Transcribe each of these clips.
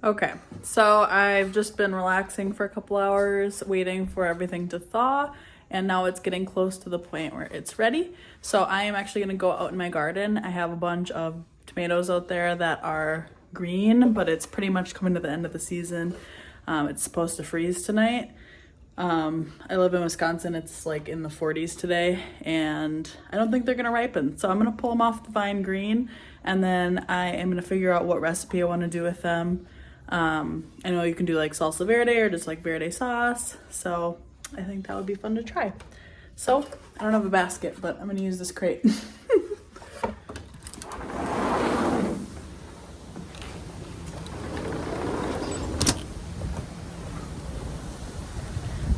Okay, so I've just been relaxing for a couple hours, waiting for everything to thaw, and now it's getting close to the point where it's ready. So I am actually gonna go out in my garden. I have a bunch of tomatoes out there that are green, but it's pretty much coming to the end of the season. It's supposed to freeze tonight. I live in Wisconsin. It's like in the 40s today, and I don't think they're gonna ripen. So I'm gonna pull them off the vine green, and then I am gonna figure out what recipe I want to do with them. I know you can do like salsa verde or just like verde sauce, so I think that would be fun to try. So I don't have a basket, but I'm gonna use this crate.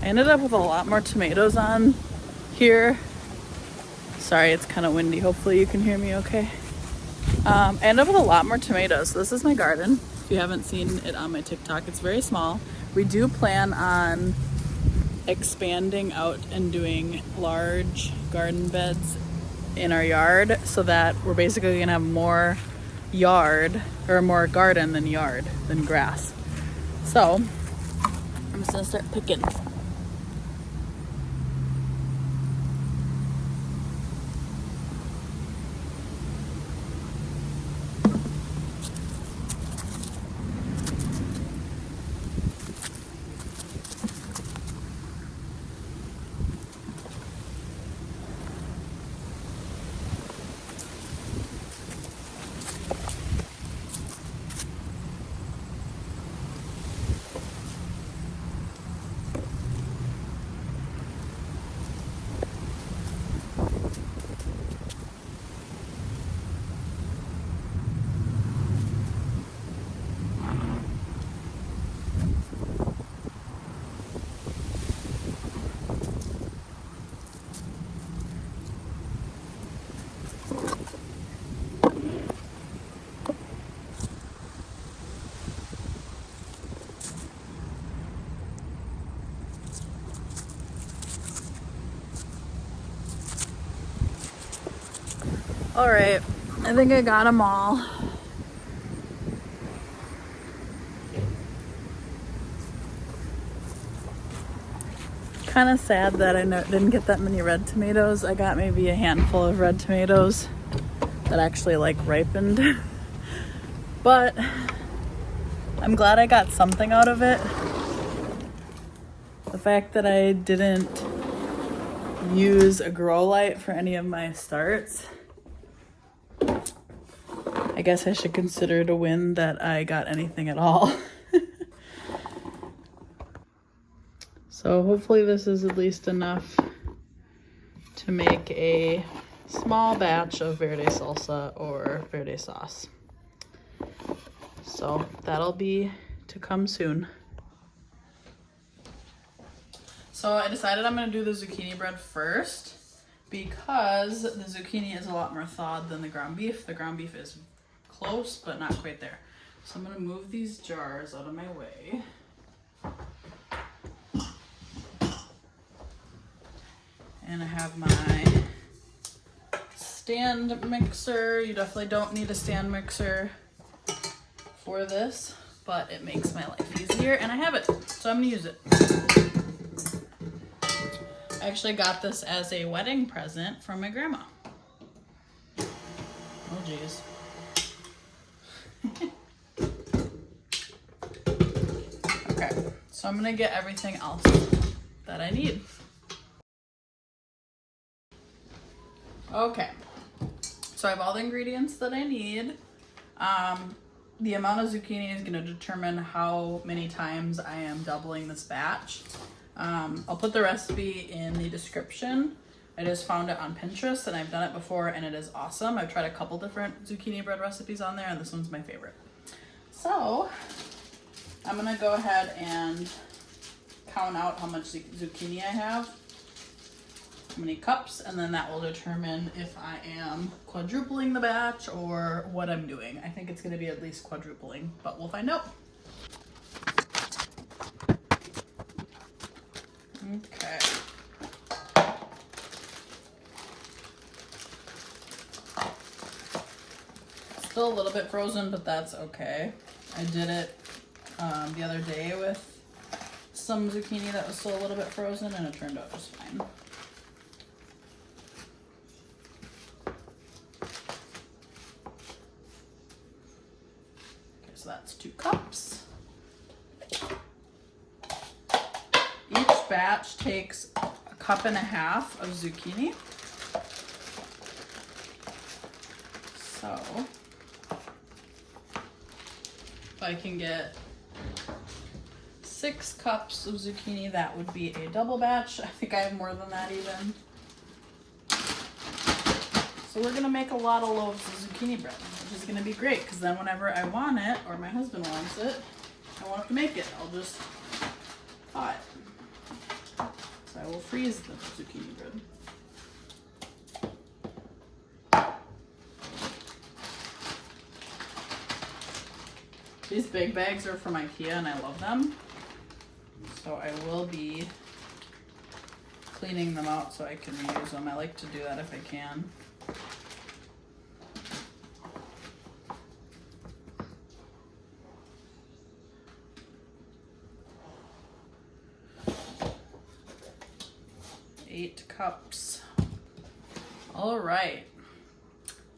I ended up with a lot more tomatoes on here. Sorry, it's kind of windy. Hopefully you can hear me okay. I ended up with a lot more tomatoes. This is my garden. If you haven't seen it on my TikTok, it's very small. We do plan on expanding out and doing large garden beds in our yard so that we're basically gonna have more yard or more garden than grass. So I'm just gonna start picking. All right, I think I got them all. Kind of sad that I didn't get that many red tomatoes. I got maybe a handful of red tomatoes that actually like ripened. But I'm glad I got something out of it. The fact that I didn't use a grow light for any of my starts, I guess I should consider it a win that I got anything at all. So hopefully this is at least enough to make a small batch of verde salsa or verde sauce. So that'll be to come soon. So I decided I'm gonna do the zucchini bread first because the zucchini is a lot more thawed than the ground beef. The ground beef is close, but not quite there. So I'm gonna move these jars out of my way. And I have my stand mixer. You definitely don't need a stand mixer for this, but it makes my life easier, and I have it, so I'm gonna use it. I actually got this as a wedding present from my grandma. Oh geez. Okay, so I'm gonna get everything else that I need. Okay, so I have all the ingredients that I need. The amount of zucchini is gonna determine how many times I am doubling this batch. I'll put the recipe in the description. I just found it on Pinterest and I've done it before and it is awesome. I've tried a couple different zucchini bread recipes on there and this one's my favorite. So I'm gonna go ahead and count out how much zucchini I have, how many cups, and then that will determine if I am quadrupling the batch or what I'm doing. I think it's gonna be at least quadrupling, but we'll find out. Okay. Still a little bit frozen, but that's okay. I did it the other day with some zucchini that was still a little bit frozen, and it turned out just fine. Okay, so that's 2 cups. Each batch takes 1.5 cups of zucchini. So if I can get 6 cups of zucchini, that would be a double batch. I think I have more than that even. So we're gonna make a lot of loaves of zucchini bread, which is gonna be great because then whenever I want it or my husband wants it, I won't have to make it. I'll just thaw it. So I will freeze the zucchini bread. These big bags are from IKEA and I love them. So I will be cleaning them out so I can reuse them. I like to do that if I can. Eight cups. All right.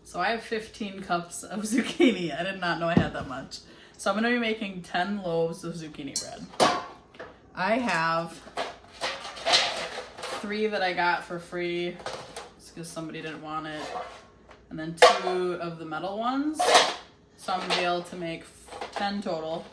So I have 15 cups of zucchini. I did not know I had that much. So I'm gonna be making 10 loaves of zucchini bread. I have 3 that I got for free just because somebody didn't want it, and then 2 of the metal ones. So I'm gonna be able to make 10 total,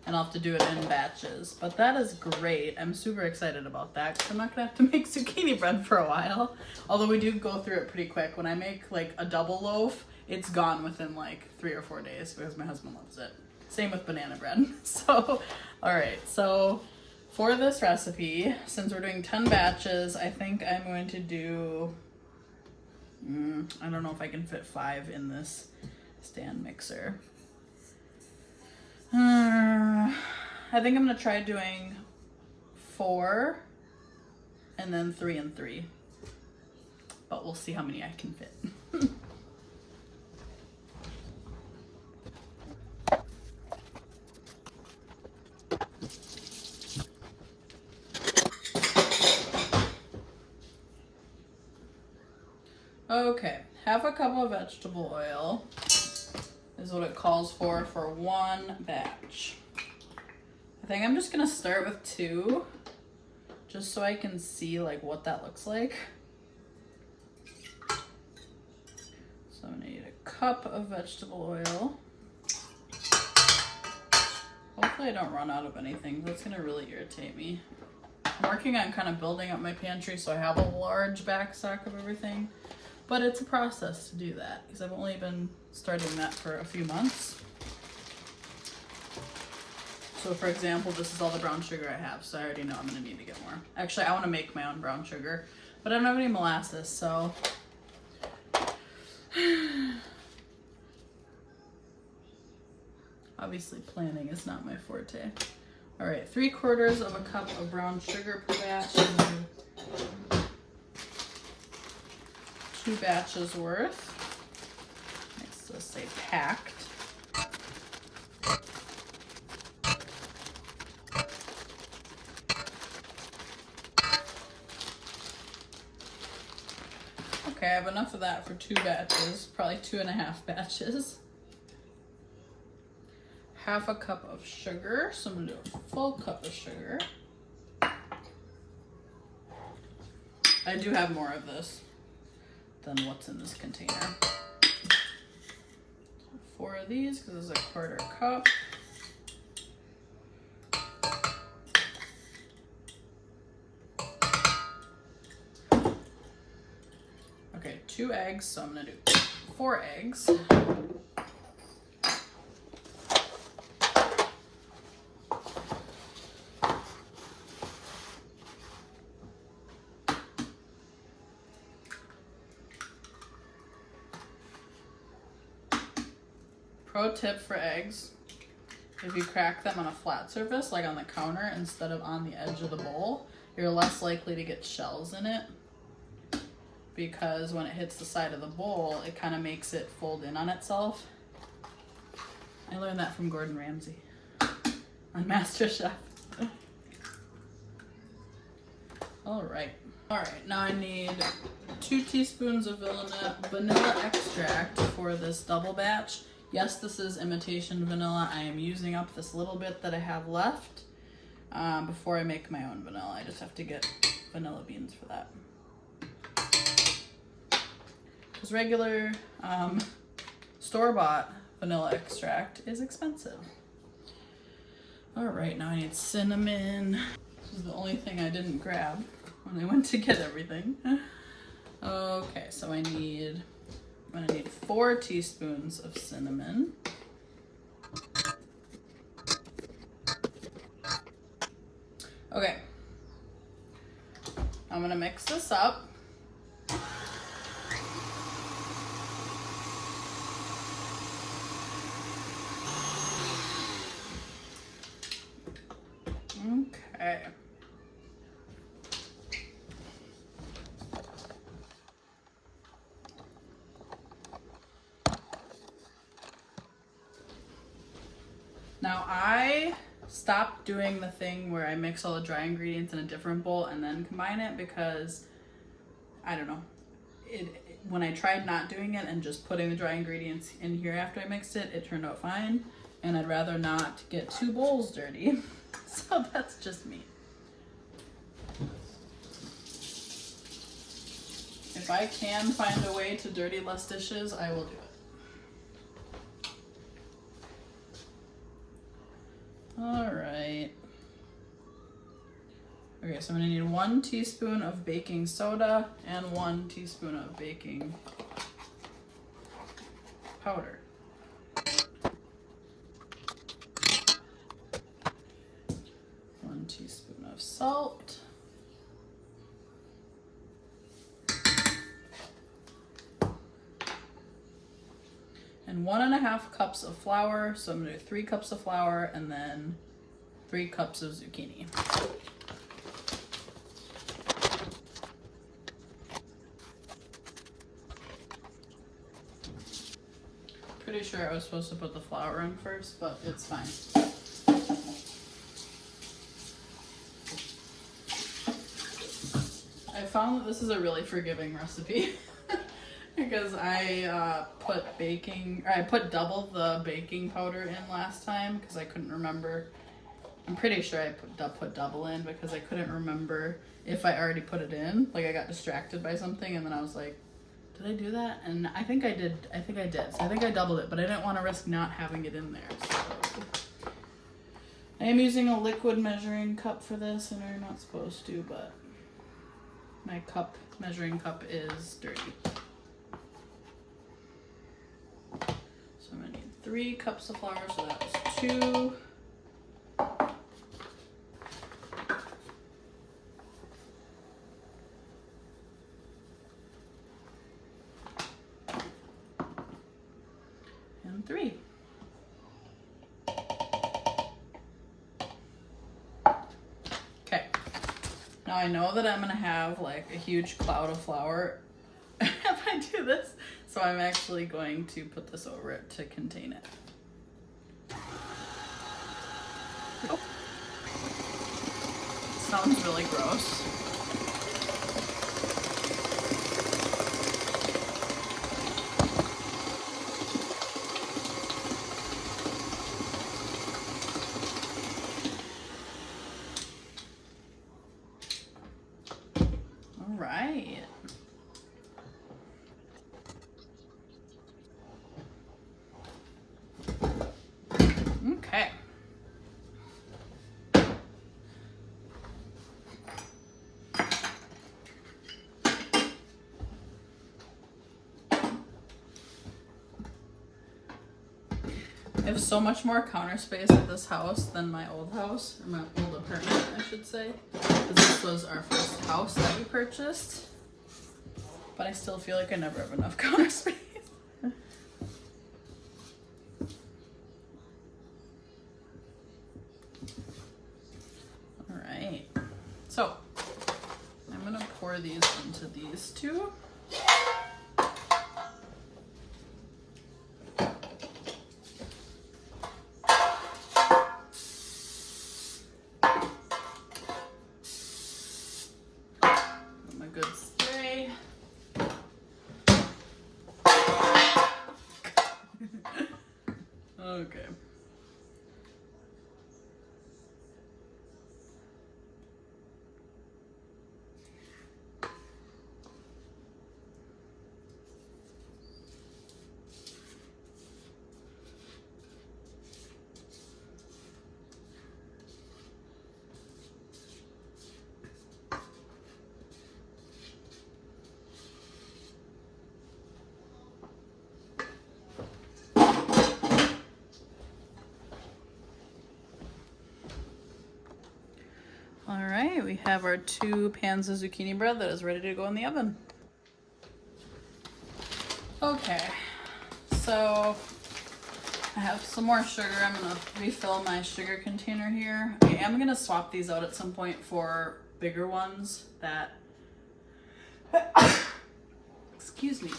and I'll have to do it in batches. But that is great. I'm super excited about that because I'm not gonna have to make zucchini bread for a while. Although we do go through it pretty quick. When I make like a double loaf, it's gone within like 3 or 4 days because my husband loves it. Same with banana bread. So, all right. So for this recipe, since we're doing 10 batches, I think I'm going to do, I don't know if I can fit 5 in this stand mixer. I think I'm gonna try doing 4 and then 3 and 3, but we'll see how many I can fit. Okay, 1/2 cup of vegetable oil is what it calls for 1 batch. I think I'm just gonna start with 2, just so I can see like what that looks like. So I'm gonna need 1 cup of vegetable oil. Hopefully I don't run out of anything. That's gonna really irritate me. I'm working on kind of building up my pantry so I have a large back stock of everything. But it's a process to do that because I've only been starting that for a few months. So for example, this is all the brown sugar I have, so I already know I'm gonna need to get more. Actually, I wanna make my own brown sugar, but I don't have any molasses, so. Obviously planning is not my forte. All right, 3/4 cup of brown sugar per batch. 2 batches worth. Makes this say packed. Okay, I have enough of that for 2 batches, probably 2.5 batches. 1/2 cup of sugar, so I'm gonna do a full cup of sugar. I do have more of this than what's in this container. 4 of these because it's 1/4 cup. Okay, 2 eggs, so I'm gonna do 4 eggs. Pro tip for eggs, if you crack them on a flat surface, like on the counter, instead of on the edge of the bowl, you're less likely to get shells in it, because when it hits the side of the bowl, it kind of makes it fold in on itself. I learned that from Gordon Ramsay. on MasterChef. All right, now I need 2 teaspoons of vanilla extract for this double batch. Yes, this is imitation vanilla. I am using up this little bit that I have left before I make my own vanilla. I just have to get vanilla beans for that. Because regular store-bought vanilla extract is expensive. All right, now I need cinnamon. This is the only thing I didn't grab when I went to get everything. Okay, so I'm gonna need 4 teaspoons of cinnamon. Okay, I'm gonna mix this up. Okay. Now I stopped doing the thing where I mix all the dry ingredients in a different bowl and then combine it because, I don't know, when I tried not doing it and just putting the dry ingredients in here after I mixed it, it turned out fine, and I'd rather not get 2 bowls dirty. So that's just me. If I can find a way to dirty less dishes, I will do it. All right. Okay, so I'm gonna need 1 teaspoon of baking soda and 1 teaspoon of baking powder. 1 teaspoon of salt. And 1.5 cups of flour. So I'm gonna do 3 cups of flour and then 3 cups of zucchini. Pretty sure I was supposed to put the flour in first, but it's fine. I found that this is a really forgiving recipe because I put double the baking powder in last time because I couldn't remember. I'm pretty sure I put double in because I couldn't remember if I already put it in. Like I got distracted by something and then I was like, did I do that? And I think I did. So I think I doubled it, but I didn't want to risk not having it in there. So I am using a liquid measuring cup for this, and you're not supposed to, but my measuring cup is dirty. So I'm gonna need 3 cups of flour, so that's 2. And 3. Okay. Now I know that I'm gonna have like a huge cloud of flour if I do this, so I'm actually going to put this over it to contain it. Oh. It sounds really gross. Right. Okay. I have so much more counter space at this house than my old house, or my old apartment, I should say. Because this was our first house that we purchased. But I still feel like I never have enough counter space. Alright. So, I'm going to pour these into these 2. Okay. All right, we have our 2 pans of zucchini bread that is ready to go in the oven. Okay, so I have some more sugar. I'm gonna refill my sugar container here. I am gonna swap these out at some point for bigger ones that, excuse me,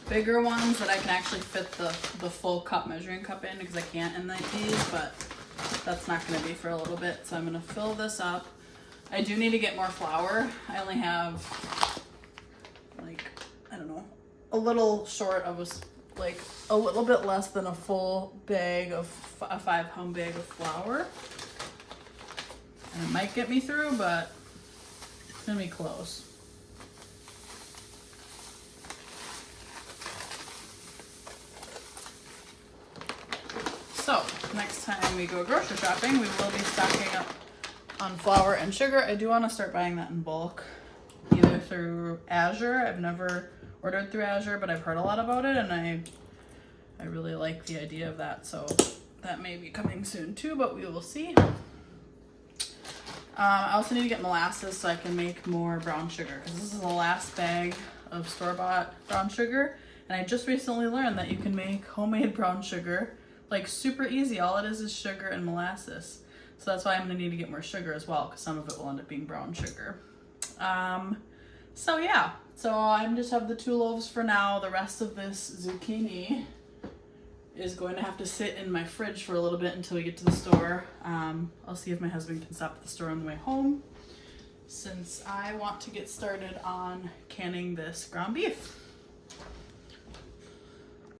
bigger ones that I can actually fit the full cup measuring cup in, because I can't in these, but that's not gonna be for a little bit. So I'm gonna fill this up. I do need to get more flour. I only have, like, I don't know, a little short of a little bit less than a full bag of a 5-pound bag of flour. And it might get me through, but it's gonna be close. So next time we go grocery shopping, we will be stocking up on flour and sugar. I do want to start buying that in bulk, either through Azure. I've never ordered through Azure, but I've heard a lot about it, and I really like the idea of that. So that may be coming soon too, but we will see. I also need to get molasses so I can make more brown sugar, because this is the last bag of store-bought brown sugar, and I just recently learned that you can make homemade brown sugar like super easy. All it is sugar and molasses. So that's why I'm gonna need to get more sugar as well, because some of it will end up being brown sugar. So yeah, so I just have the 2 loaves for now. The rest of this zucchini is going to have to sit in my fridge for a little bit until we get to the store. I'll see if my husband can stop at the store on the way home, since I want to get started on canning this ground beef.